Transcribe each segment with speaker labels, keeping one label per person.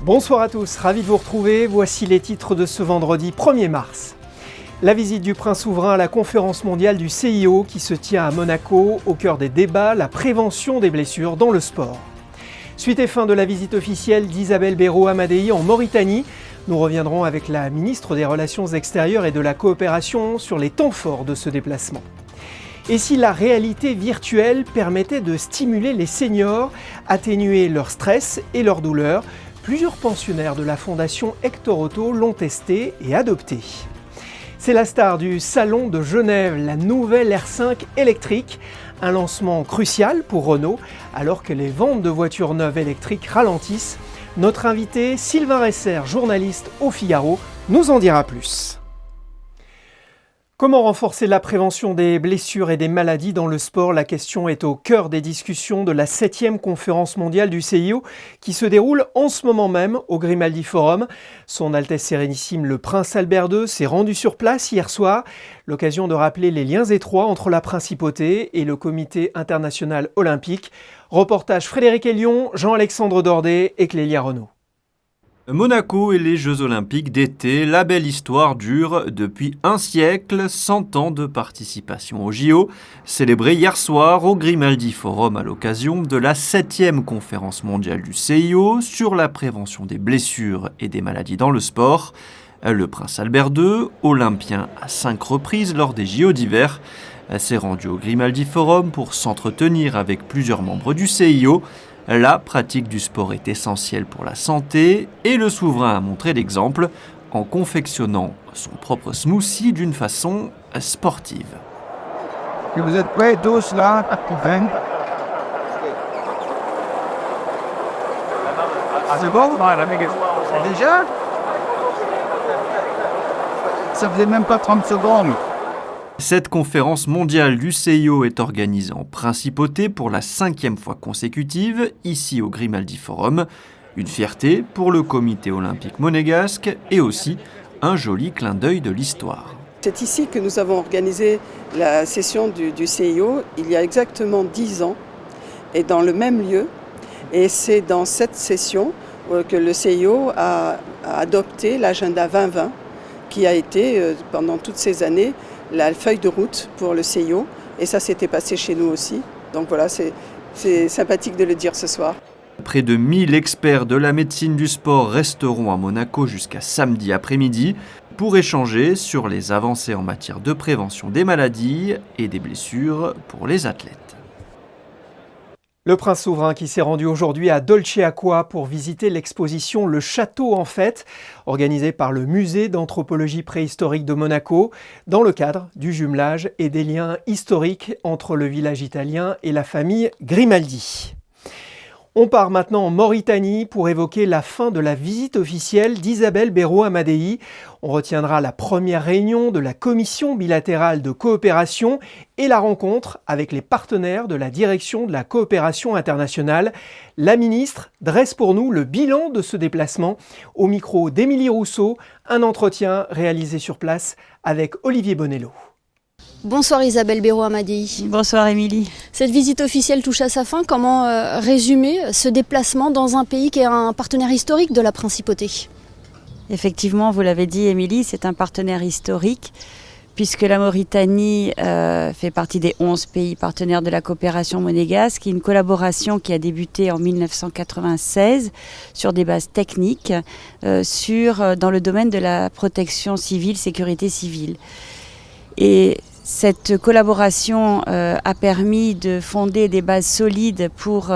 Speaker 1: Bonsoir à tous, ravi de vous retrouver. Voici les titres de ce vendredi 1er mars. La visite du prince souverain à la conférence mondiale du CIO qui se tient à Monaco, au cœur des débats, la prévention des blessures dans le sport. Suite et fin de la visite officielle d'Isabelle Béraud Amadei en Mauritanie. Nous reviendrons avec la ministre des Relations extérieures et de la coopération sur les temps forts de ce déplacement. Et si la réalité virtuelle permettait de stimuler les seniors, atténuer leur stress et leur douleur, plusieurs pensionnaires de la fondation Hector Auto l'ont testé et adopté. C'est la star du Salon de Genève, la nouvelle R5 électrique, un lancement crucial pour Renault alors que les ventes de voitures neuves électriques ralentissent. Notre invité, Sylvain Resser, journaliste au Figaro, nous en dira plus. Comment renforcer la prévention des blessures et des maladies dans le sport? La question est au cœur des discussions de la 7e conférence mondiale du CIO qui se déroule en ce moment même au Grimaldi Forum. Son Altesse Sérénissime le Prince Albert II s'est rendu sur place hier soir. L'occasion de rappeler les liens étroits entre la Principauté et le Comité international olympique. Reportage Frédéric Elion, Jean-Alexandre Dordet et Clélia Renaud.
Speaker 2: Monaco et les Jeux Olympiques d'été, la belle histoire dure depuis un siècle, 100 ans de participation aux JO, célébrés hier soir au Grimaldi Forum à l'occasion de la 7e conférence mondiale du CIO sur la prévention des blessures et des maladies dans le sport. Le prince Albert II, olympien à 5 reprises lors des JO d'hiver, s'est rendu au Grimaldi Forum pour s'entretenir avec plusieurs membres du CIO. La pratique du sport est essentielle pour la santé et le souverain a montré l'exemple en confectionnant son propre smoothie d'une façon sportive.
Speaker 3: Vous êtes prêts tous là? C'est bon? Déjà? Ça faisait même pas 30 secondes.
Speaker 2: Cette conférence mondiale du CIO est organisée en principauté pour la 5e fois consécutive, ici au Grimaldi Forum. Une fierté pour le comité olympique monégasque et aussi un joli clin d'œil de l'histoire.
Speaker 4: C'est ici que nous avons organisé la session du CIO il y a exactement 10 ans et dans le même lieu. Et c'est dans cette session que le CIO a adopté l'agenda 2020 qui a été pendant toutes ces années la feuille de route pour le CIO, et ça s'était passé chez nous aussi. Donc voilà, c'est sympathique de le dire ce soir.
Speaker 2: Près de 1000 experts de la médecine du sport resteront à Monaco jusqu'à samedi après-midi pour échanger sur les avancées en matière de prévention des maladies et des blessures pour les athlètes.
Speaker 1: Le prince souverain qui s'est rendu aujourd'hui à Dolce Acqua pour visiter l'exposition Le Château en fête, organisée par le Musée d'anthropologie préhistorique de Monaco, dans le cadre du jumelage et des liens historiques entre le village italien et la famille Grimaldi. On part maintenant en Mauritanie pour évoquer la fin de la visite officielle d'Isabelle Béraud Amadei. On retiendra la première réunion de la commission bilatérale de coopération et la rencontre avec les partenaires de la direction de la coopération internationale. La ministre dresse pour nous le bilan de ce déplacement. Au micro d'Émilie Rousseau, un entretien réalisé sur place avec Olivier Bonello.
Speaker 5: Bonsoir Isabelle Béraud Amadei.
Speaker 6: Bonsoir Émilie.
Speaker 5: Cette visite officielle touche à sa fin. Comment résumer ce déplacement dans un pays qui est un partenaire historique de la Principauté?
Speaker 6: Effectivement, vous l'avez dit Émilie, c'est un partenaire historique puisque la Mauritanie fait partie des 11 pays partenaires de la coopération monégasque, une collaboration qui a débuté en 1996 sur des bases techniques dans le domaine de la protection civile, sécurité civile. Et cette collaboration a permis de fonder des bases solides pour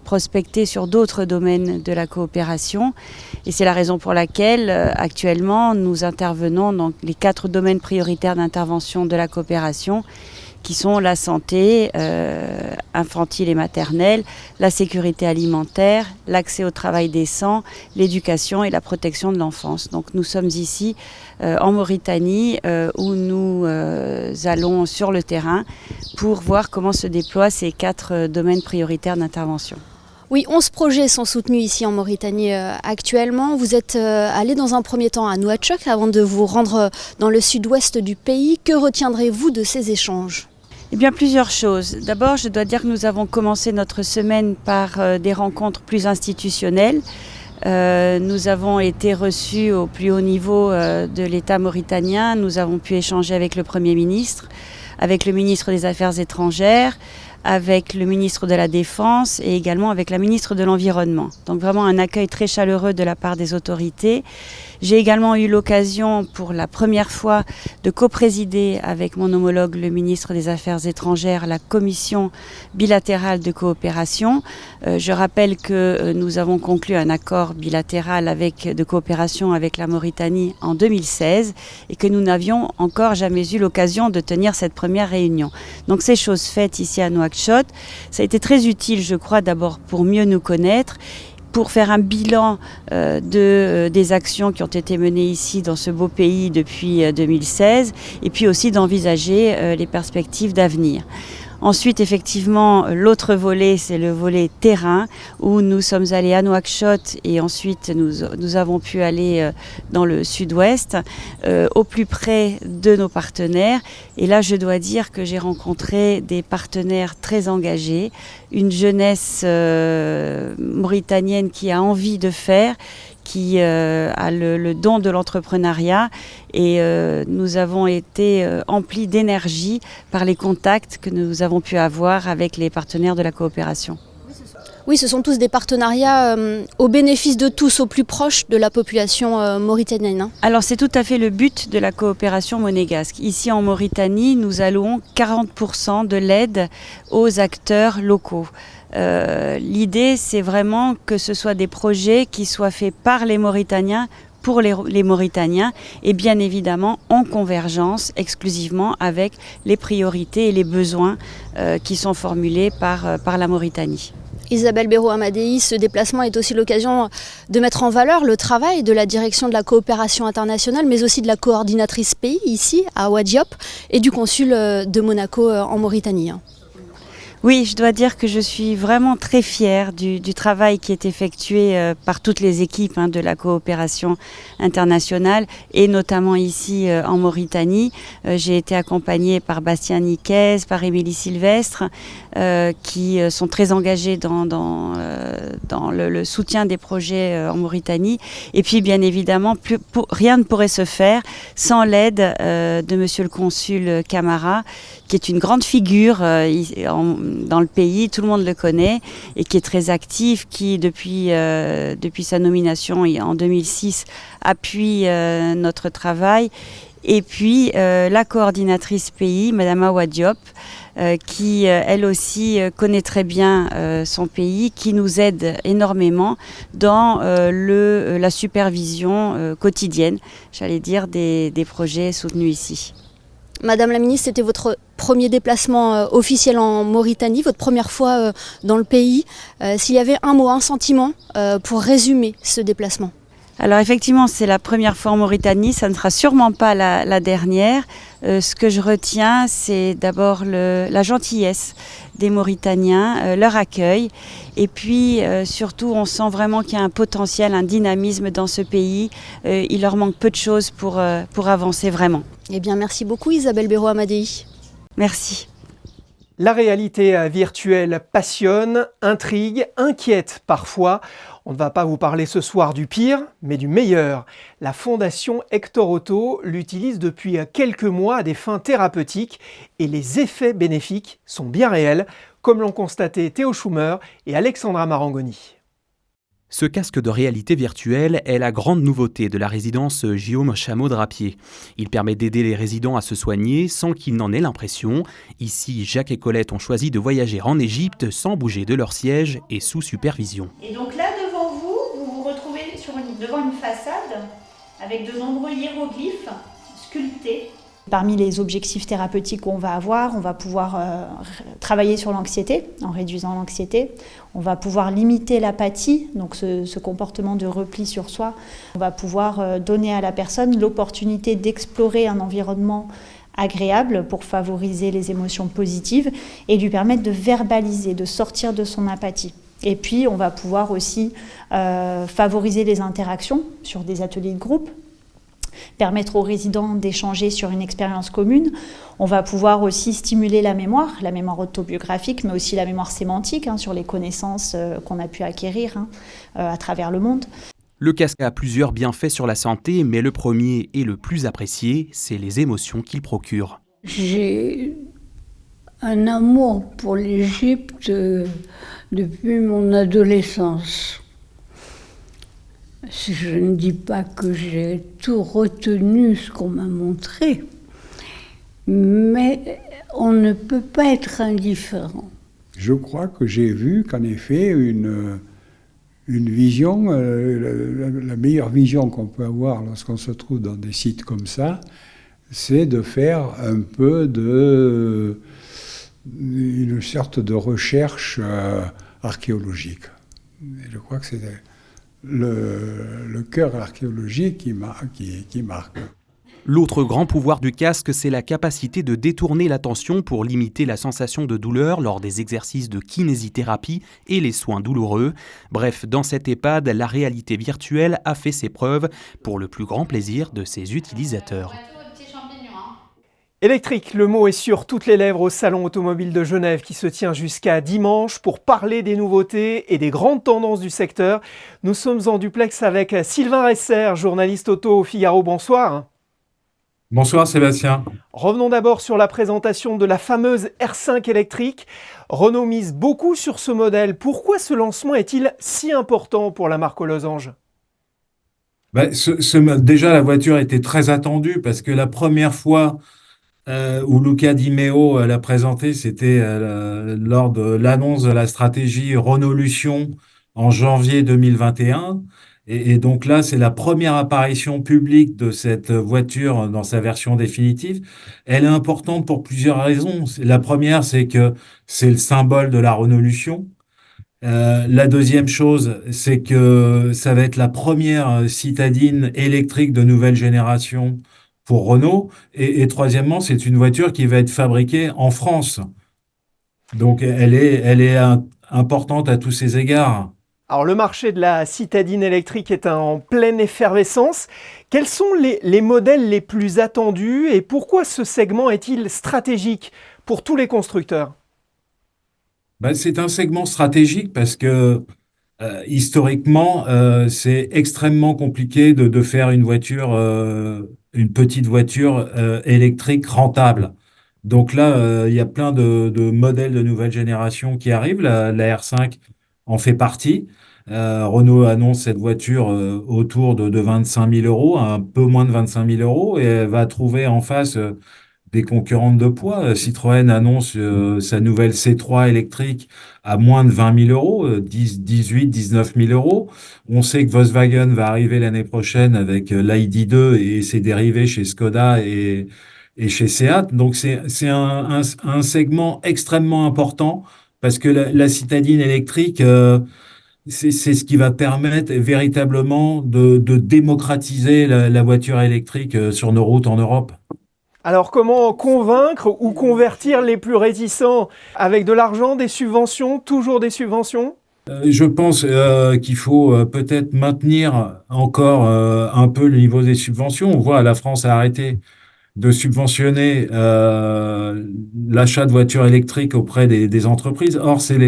Speaker 6: prospecter sur d'autres domaines de la coopération. Et c'est la raison pour laquelle, actuellement, nous intervenons dans les 4 domaines prioritaires d'intervention de la coopération, qui sont la santé infantile et maternelle, la sécurité alimentaire, l'accès au travail décent, l'éducation et la protection de l'enfance. Donc nous sommes ici en Mauritanie où nous allons sur le terrain pour voir comment se déploient ces 4 domaines prioritaires d'intervention.
Speaker 5: Oui, 11 projets sont soutenus ici en Mauritanie actuellement. Vous êtes allé dans un premier temps à Nouakchott avant de vous rendre dans le sud-ouest du pays. Que retiendrez-vous de ces échanges ?
Speaker 6: Eh bien, plusieurs choses. D'abord, je dois dire que nous avons commencé notre semaine par des rencontres plus institutionnelles Nous avons été reçus au plus haut niveau de l'État mauritanien. Nous avons pu échanger avec le Premier ministre, avec le ministre des Affaires étrangères, avec le ministre de la Défense et également avec la ministre de l'Environnement. Donc vraiment un accueil très chaleureux de la part des autorités. J'ai également eu l'occasion pour la première fois de coprésider avec mon homologue le ministre des Affaires étrangères la commission bilatérale de coopération. Je rappelle que nous avons conclu un accord bilatéral de coopération avec la Mauritanie en 2016 et que nous n'avions encore jamais eu l'occasion de tenir cette première réunion. Donc c'est chose faite ici à Nouakchott. Ça a été très utile, je crois, d'abord pour mieux nous connaître, pour faire un bilan des actions qui ont été menées ici dans ce beau pays depuis 2016 et puis aussi d'envisager les perspectives d'avenir. Ensuite, effectivement, l'autre volet, c'est le volet terrain, où nous sommes allés à Nouakchott et ensuite nous avons pu aller dans le sud-ouest, au plus près de nos partenaires. Et là, je dois dire que j'ai rencontré des partenaires très engagés, une jeunesse mauritanienne qui a envie de faire, qui a le don de l'entrepreneuriat et nous avons été emplis d'énergie par les contacts que nous avons pu avoir avec les partenaires de la coopération.
Speaker 5: Oui, ce sont tous des partenariats au bénéfice de tous, au plus proche de la population mauritanienne.
Speaker 6: Alors c'est tout à fait le but de la coopération monégasque. Ici en Mauritanie, nous allouons 40% de l'aide aux acteurs locaux. L'idée, c'est vraiment que ce soit des projets qui soient faits par les Mauritaniens, pour les Mauritaniens et bien évidemment en convergence exclusivement avec les priorités et les besoins qui sont formulés par la Mauritanie.
Speaker 5: Isabelle Béraud-Amadei, ce déplacement est aussi l'occasion de mettre en valeur le travail de la direction de la coopération internationale, mais aussi de la coordinatrice pays ici à Ouadiop et du consul de Monaco en Mauritanie.
Speaker 6: Oui, je dois dire que je suis vraiment très fière du travail qui est effectué par toutes les équipes de la coopération internationale et notamment ici en Mauritanie. J'ai été accompagnée par Bastien Niquez, par Émilie Sylvestre, qui sont très engagés dans le soutien des projets en Mauritanie. Et puis bien évidemment, rien ne pourrait se faire sans l'aide de monsieur le consul Camara, qui est une grande figure dans le pays, tout le monde le connaît, et qui est très actif, qui depuis sa nomination en 2006 appuie notre travail. Et puis la coordinatrice pays, Madame Awa Diop, qui elle aussi connaît très bien son pays, qui nous aide énormément dans la supervision quotidienne, j'allais dire, des projets soutenus ici.
Speaker 5: Madame la ministre, c'était votre premier déplacement officiel en Mauritanie, votre première fois dans le pays. S'il y avait un mot, un sentiment pour résumer ce déplacement.
Speaker 6: Alors effectivement, c'est la première fois en Mauritanie, ça ne sera sûrement pas la dernière. Ce que je retiens, c'est d'abord la gentillesse des Mauritaniens, leur accueil. Et puis surtout, on sent vraiment qu'il y a un potentiel, un dynamisme dans ce pays. Il leur manque peu de choses pour avancer vraiment.
Speaker 5: Eh bien, merci beaucoup Isabelle Béraud-Amadei.
Speaker 6: Merci.
Speaker 1: La réalité virtuelle passionne, intrigue, inquiète parfois. On ne va pas vous parler ce soir du pire, mais du meilleur. La fondation Hector Otto l'utilise depuis quelques mois à des fins thérapeutiques et les effets bénéfiques sont bien réels, comme l'ont constaté Théo Schumer et Alexandra Marangoni.
Speaker 7: Ce casque de réalité virtuelle est la grande nouveauté de la résidence Guillaume Chameau-Drapier. Il permet d'aider les résidents à se soigner sans qu'ils n'en aient l'impression. Ici, Jacques et Colette ont choisi de voyager en Égypte sans bouger de leur siège et sous supervision.
Speaker 8: Et donc là, devant vous, vous vous retrouvez devant une façade avec de nombreux hiéroglyphes sculptés.
Speaker 9: Parmi les objectifs thérapeutiques qu'on va avoir, on va pouvoir travailler sur l'anxiété, en réduisant l'anxiété. On va pouvoir limiter l'apathie, donc ce comportement de repli sur soi. On va pouvoir donner à la personne l'opportunité d'explorer un environnement agréable pour favoriser les émotions positives et lui permettre de verbaliser, de sortir de son apathie. Et puis, on va pouvoir aussi favoriser les interactions sur des ateliers de groupe, permettre aux résidents d'échanger sur une expérience commune. On va pouvoir aussi stimuler la mémoire autobiographique, mais aussi la mémoire sémantique sur les connaissances qu'on a pu acquérir à travers le monde.
Speaker 7: Le casque a plusieurs bienfaits sur la santé, mais le premier et le plus apprécié, c'est les émotions qu'il procure.
Speaker 10: J'ai un amour pour l'Égypte depuis mon adolescence. Je ne dis pas que j'ai tout retenu ce qu'on m'a montré, mais on ne peut pas être indifférent.
Speaker 11: Je crois que j'ai vu qu'en effet, une vision, la meilleure vision qu'on peut avoir lorsqu'on se trouve dans des sites comme ça, c'est de faire un peu une sorte de recherche archéologique. Et je crois que c'est le cœur archéologique qui marque.
Speaker 7: L'autre grand pouvoir du casque, c'est la capacité de détourner l'attention pour limiter la sensation de douleur lors des exercices de kinésithérapie et les soins douloureux. Bref, dans cette EHPAD, la réalité virtuelle a fait ses preuves pour le plus grand plaisir de ses utilisateurs.
Speaker 1: Électrique, le mot est sur toutes les lèvres au Salon automobile de Genève qui se tient jusqu'à dimanche pour parler des nouveautés et des grandes tendances du secteur. Nous sommes en duplex avec Sylvain Resser, journaliste auto au Figaro. Bonsoir.
Speaker 12: Bonsoir Sébastien.
Speaker 1: Revenons d'abord sur la présentation de la fameuse R5 électrique. Renault mise beaucoup sur ce modèle. Pourquoi ce lancement est-il si important pour la marque aux losanges ?
Speaker 12: Déjà, la voiture était très attendue parce que la première fois où Luca Di Meo l'a présentée, c'était lors de l'annonce de la stratégie Renault-Lution en janvier 2021. Et donc là, c'est la première apparition publique de cette voiture dans sa version définitive. Elle est importante pour plusieurs raisons. La première, c'est que c'est le symbole de la Renault-Lution. La deuxième chose, c'est que ça va être la première citadine électrique de nouvelle génération pour Renault. Et troisièmement, c'est une voiture qui va être fabriquée en France. Donc, elle est importante à tous ces égards.
Speaker 1: Alors, le marché de la citadine électrique est en pleine effervescence. Quels sont les modèles les plus attendus et pourquoi ce segment est-il stratégique pour tous les constructeurs ?
Speaker 12: C'est un segment stratégique parce que historiquement, c'est extrêmement compliqué de faire une petite voiture électrique rentable. Donc là, il y a plein de modèles de nouvelle génération qui arrivent. La R5 en fait partie. Renault annonce cette voiture autour de 25 000 euros, un peu moins de 25 000 euros, et elle va trouver en face des concurrentes de poids. Citroën annonce sa nouvelle C3 électrique à moins de 20 000 euros, 18, 19 000 euros. On sait que Volkswagen va arriver l'année prochaine avec l'ID2 et ses dérivés chez Skoda et chez Seat. Donc c'est un segment extrêmement important parce que la citadine électrique, c'est ce qui va permettre véritablement de démocratiser la voiture électrique sur nos routes en Europe.
Speaker 1: Alors comment convaincre ou convertir les plus réticents? Avec de l'argent, des subventions, toujours des subventions?
Speaker 12: Je pense qu'il faut peut-être maintenir encore un peu le niveau des subventions. On voit la France a arrêté de subventionner l'achat de voitures électriques auprès des entreprises. Or, c'est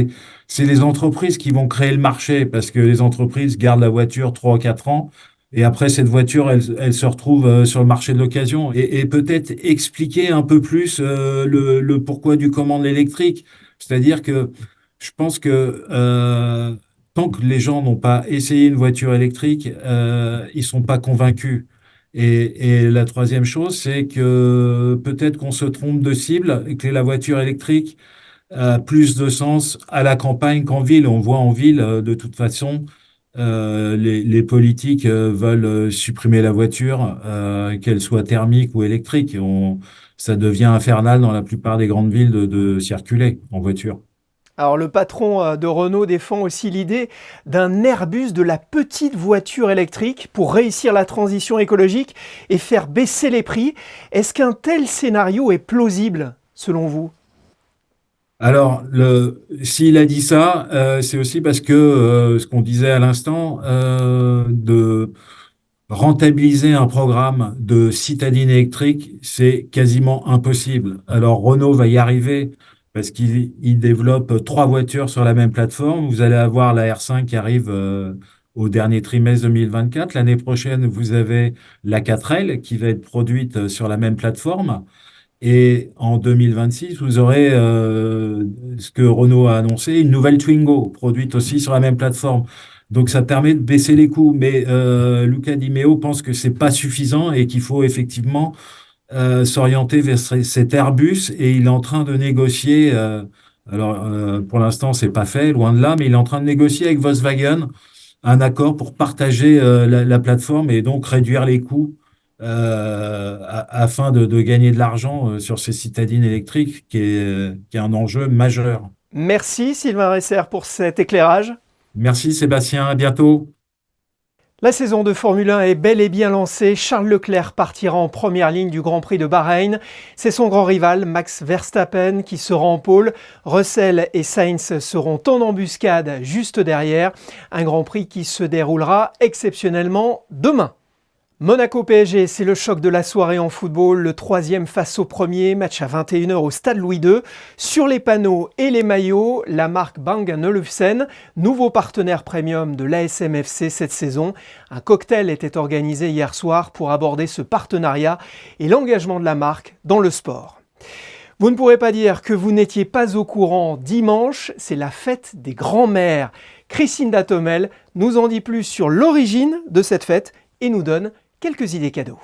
Speaker 12: les entreprises qui vont créer le marché parce que les entreprises gardent la voiture 3 ou 4 ans et après, cette voiture, elle se retrouve sur le marché de l'occasion. Et peut-être expliquer un peu plus le pourquoi du comment de l'électrique. C'est-à-dire que je pense que tant que les gens n'ont pas essayé une voiture électrique, ils sont pas convaincus. Et la troisième chose, c'est que peut-être qu'on se trompe de cible et que la voiture électrique a plus de sens à la campagne qu'en ville. On voit en ville, de toute façon, les politiques veulent supprimer la voiture, qu'elle soit thermique ou électrique. Ça devient infernal dans la plupart des grandes villes de circuler en voiture.
Speaker 1: Alors le patron de Renault défend aussi l'idée d'un Airbus de la petite voiture électrique pour réussir la transition écologique et faire baisser les prix. Est-ce qu'un tel scénario est plausible selon vous ?
Speaker 12: Alors, s'il a dit ça, c'est aussi parce que ce qu'on disait à l'instant, de rentabiliser un programme de citadine électrique, c'est quasiment impossible. Alors, Renault va y arriver parce qu'il développe 3 voitures sur la même plateforme. Vous allez avoir la R5 qui arrive au dernier trimestre 2024. L'année prochaine, vous avez la 4L qui va être produite sur la même plateforme. Et en 2026, vous aurez ce que Renault a annoncé, une nouvelle Twingo, produite aussi sur la même plateforme. Donc ça permet de baisser les coûts. Mais Luca Di Meo pense que c'est pas suffisant et qu'il faut effectivement s'orienter vers cet Airbus. Et il est en train de négocier, pour l'instant, c'est pas fait, loin de là, mais il est en train de négocier avec Volkswagen un accord pour partager la plateforme et donc réduire les coûts afin de gagner de l'argent sur ces citadines électriques qui est un enjeu majeur.
Speaker 1: Merci Sylvain Resser pour cet éclairage.
Speaker 12: Merci Sébastien, à bientôt.
Speaker 1: La saison de Formule 1 est bel et bien lancée. Charles Leclerc partira en première ligne du Grand Prix de Bahreïn. C'est son grand rival Max Verstappen qui sera en pôle. Russell et Sainz seront en embuscade juste derrière. Un Grand Prix qui se déroulera exceptionnellement demain. Monaco-PSG, c'est le choc de la soirée en football, le 3e face au premier, match à 21h au stade Louis II. Sur les panneaux et les maillots, la marque Bang & Olufsen, nouveau partenaire premium de l'ASM FC cette saison. Un cocktail était organisé hier soir pour aborder ce partenariat et l'engagement de la marque dans le sport. Vous ne pourrez pas dire que vous n'étiez pas au courant, dimanche, c'est la fête des grands-mères. Christine Datomel nous en dit plus sur l'origine de cette fête et nous donne quelques idées cadeaux.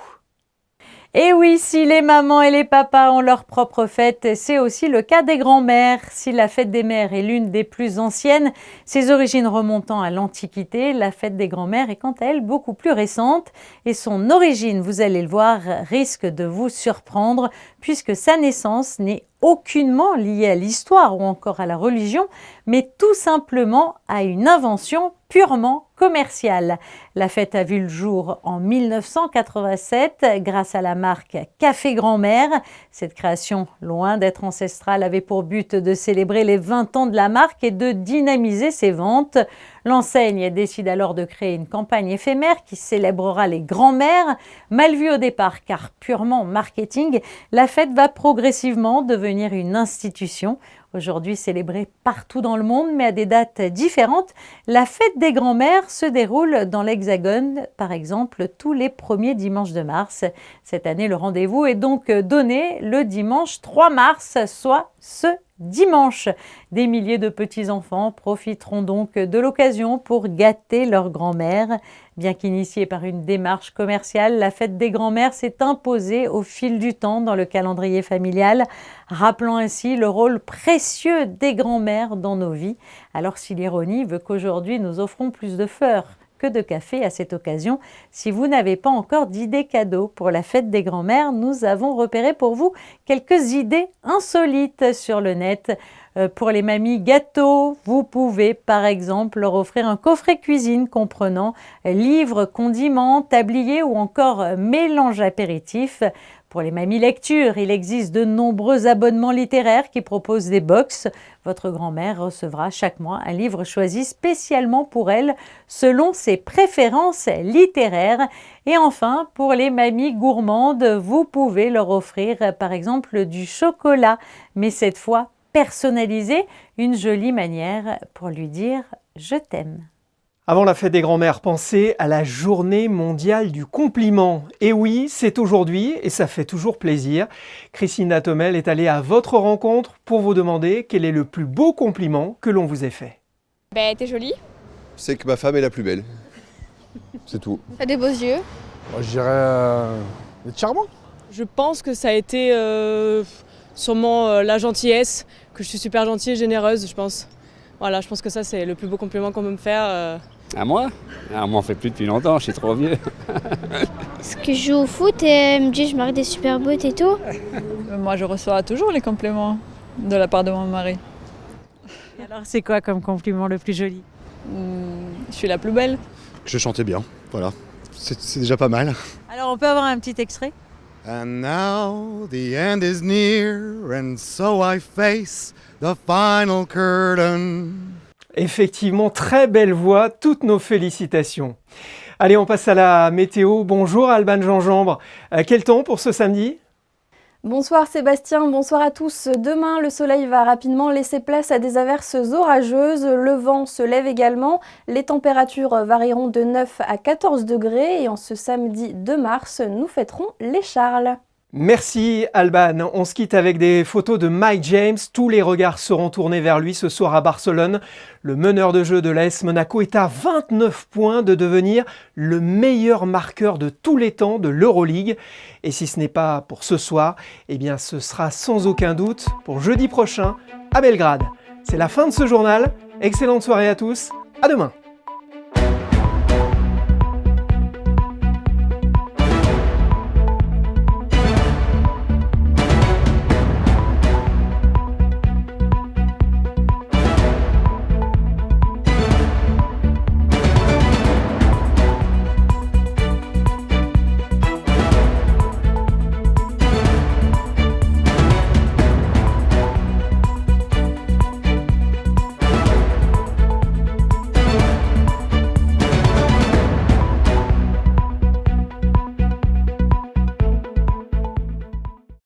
Speaker 13: Et oui, si les mamans et les papas ont leur propre fête, c'est aussi le cas des grands-mères. Si la fête des mères est l'une des plus anciennes, ses origines remontant à l'Antiquité, la fête des grands-mères est quant à elle beaucoup plus récente. Et son origine, vous allez le voir, risque de vous surprendre puisque sa naissance n'est aucunement liée à l'histoire ou encore à la religion, mais tout simplement à une invention purement commerciale. La fête a vu le jour en 1987 grâce à la marque Café Grand-Mère. Cette création, loin d'être ancestrale, avait pour but de célébrer les 20 ans de la marque et de dynamiser ses ventes. L'enseigne décide alors de créer une campagne éphémère qui célébrera les grands-mères. Mal vue au départ car purement marketing, la fête va progressivement devenir une institution. Aujourd'hui célébrée partout dans le monde, mais à des dates différentes, la fête des grands-mères se déroule dans l'Hexagone, par exemple, tous les premiers dimanches de mars. Cette année, le rendez-vous est donc donné le dimanche 3 mars, soit ce dimanche. Des milliers de petits-enfants profiteront donc de l'occasion pour gâter leur grand-mère. Bien qu'initiée par une démarche commerciale, la fête des grands-mères s'est imposée au fil du temps dans le calendrier familial, rappelant ainsi le rôle précieux des grands-mères dans nos vies. Alors si l'ironie veut qu'aujourd'hui nous offrons plus de fleurs que de café à cette occasion, si vous n'avez pas encore d'idées cadeaux pour la fête des grands-mères, nous avons repéré pour vous quelques idées insolites sur le net. Pour les mamies gâteaux, vous pouvez par exemple leur offrir un coffret cuisine comprenant livres, condiments, tabliers ou encore mélange apéritif. Pour les mamies lecture, il existe de nombreux abonnements littéraires qui proposent des box. Votre grand-mère recevra chaque mois un livre choisi spécialement pour elle selon ses préférences littéraires. Et enfin, pour les mamies gourmandes, vous pouvez leur offrir par exemple du chocolat, mais cette fois personnalisé, une jolie manière pour lui dire « je t'aime ».
Speaker 1: Avant la fête des grands-mères, pensez à la journée mondiale du compliment. Et oui, c'est aujourd'hui et ça fait toujours plaisir. Christine Datomel est allée à votre rencontre pour vous demander quel est le plus beau compliment que l'on vous ait fait.
Speaker 14: T'es jolie.
Speaker 15: C'est que ma femme est la plus belle. C'est tout.
Speaker 14: T'as des beaux yeux.
Speaker 16: Moi, je dirais d'être charmant.
Speaker 17: Je pense que ça a été sûrement la gentillesse, que je suis super gentille et généreuse, je pense. Voilà, je pense que ça, c'est le plus beau compliment qu'on peut me faire.
Speaker 18: À moi? On m'en fait plus depuis longtemps, je suis trop vieux.
Speaker 19: Parce que je joue au foot et elle me dit je marque des super bottes et tout.
Speaker 20: Moi, je reçois toujours les compliments de la part de mon mari.
Speaker 13: Et alors, c'est quoi comme compliment le plus joli?
Speaker 20: Je suis la plus belle.
Speaker 15: Je chantais bien, voilà. C'est déjà pas mal.
Speaker 13: Alors, on peut avoir un petit extrait?
Speaker 21: And now the end is near, and so I face the final curtain.
Speaker 1: Effectivement, très belle voix, toutes nos félicitations. Allez, on passe à la météo. Bonjour Alban Jean-Jambre. Quel temps pour ce samedi ?
Speaker 3: Bonsoir Sébastien, bonsoir à tous. Demain, le soleil va rapidement laisser place à des averses orageuses. Le vent se lève également. Les températures varieront de 9 à 14 degrés. Et en ce samedi 2 mars, nous fêterons les Charles.
Speaker 1: Merci Alban. On se quitte avec des photos de Mike James. Tous les regards seront tournés vers lui ce soir à Barcelone. Le meneur de jeu de l'AS Monaco est à 29 points de devenir le meilleur marqueur de tous les temps de l'Euroleague. Et si ce n'est pas pour ce soir, eh bien ce sera sans aucun doute pour jeudi prochain à Belgrade. C'est la fin de ce journal. Excellente soirée à tous. À demain.